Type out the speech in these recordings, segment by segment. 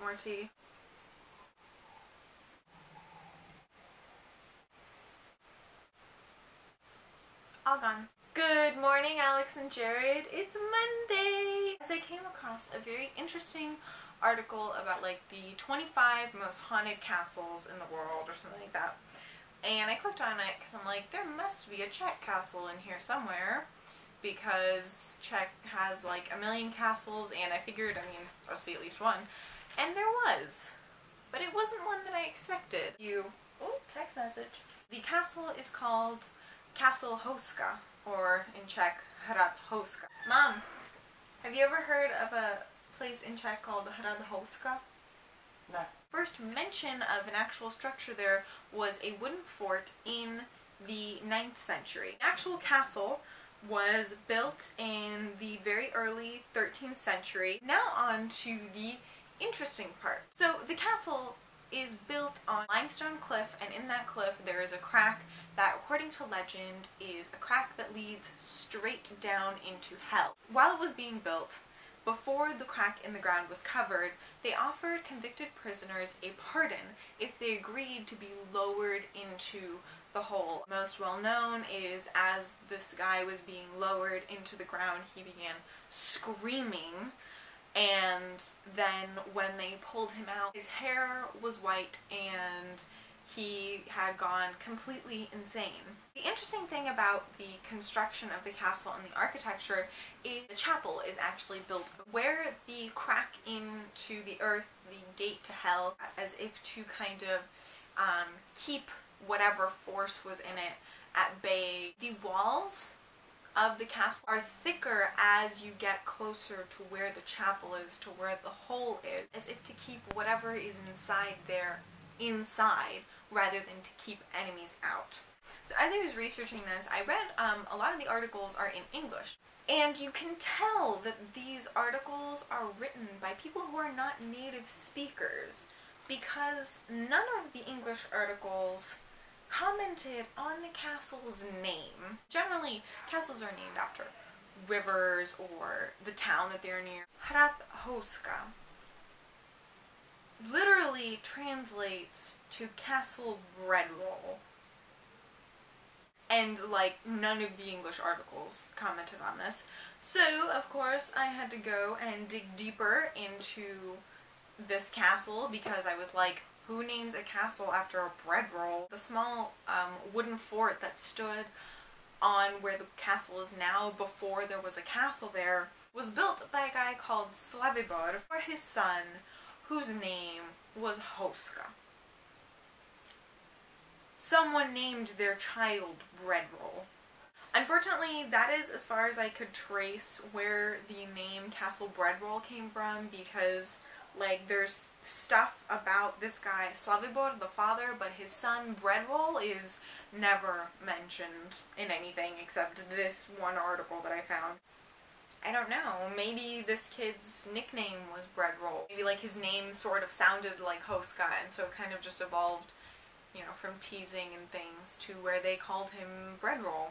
More tea. All gone. Good morning, Alex and Jared. It's Monday! As I came across a very interesting article about like the 25 most haunted castles in the world or something like that. And I clicked on it because I'm like, there must be a Czech castle in here somewhere, because Czech has like a million castles, and I figured, I mean, there must be at least one. And there was. But it wasn't one that I expected. Oh, text message. The castle is called Castle Houska, or in Czech, Hrad Houska. Mom, have you ever heard of a place in Czech called Hrad Houska? No. First mention of an actual structure there was a wooden fort in the 9th century. An actual castle was built in the very early 13th century. Now on to the interesting part. So the castle is built on a limestone cliff, and in that cliff there is a crack that, according to legend, is a crack that leads straight down into hell. While it was being built, before the crack in the ground was covered, they offered convicted prisoners a pardon if they agreed to be lowered into the hole. Most well known is, as this guy was being lowered into the ground, he began screaming, and then when they pulled him out, his hair was white and he had gone completely insane. The interesting thing about the construction of the castle and the architecture is the chapel is actually built where the crack into the earth, the gate to hell, as if to kind of keep whatever force was in it at bay. The walls of the castle are thicker as you get closer to where the chapel is, to where the hole is, as if to keep whatever is inside there inside, rather than to keep enemies out. So as I was researching this, I read a lot of the articles are in English. And you can tell that these articles are written by people who are not native speakers, because none of the English articles commented on the castle's name. Generally, castles are named after rivers or the town that they're near. Hrad Houska literally translates to castle bread roll. And like, none of the English articles commented on this. So, of course, I had to go and dig deeper into this castle, because I was like, who names a castle after a bread roll? The small wooden fort that stood on where the castle is now, before there was a castle there, was built by a guy called Slavibor for his son, whose name was Houska. Someone named their child bread roll. Unfortunately, that is as far as I could trace where the name Castle Bread Roll came from, because like, there's stuff about this guy Slavibor, the father, but his son Bread Roll is never mentioned in anything except this one article that I found. I don't know, maybe this kid's nickname was Bread Roll. Maybe like his name sort of sounded like Houska, and so it kind of just evolved, you know, from teasing and things to where they called him Bread Roll.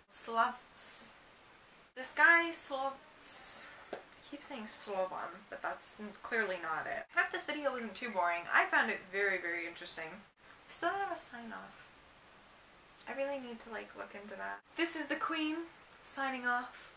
This guy I keep saying Slovan, but that's clearly not it. I hope this video wasn't too boring. I found it very, very interesting. Still don't have a sign off. I really need to like look into that. This is the Queen, signing off.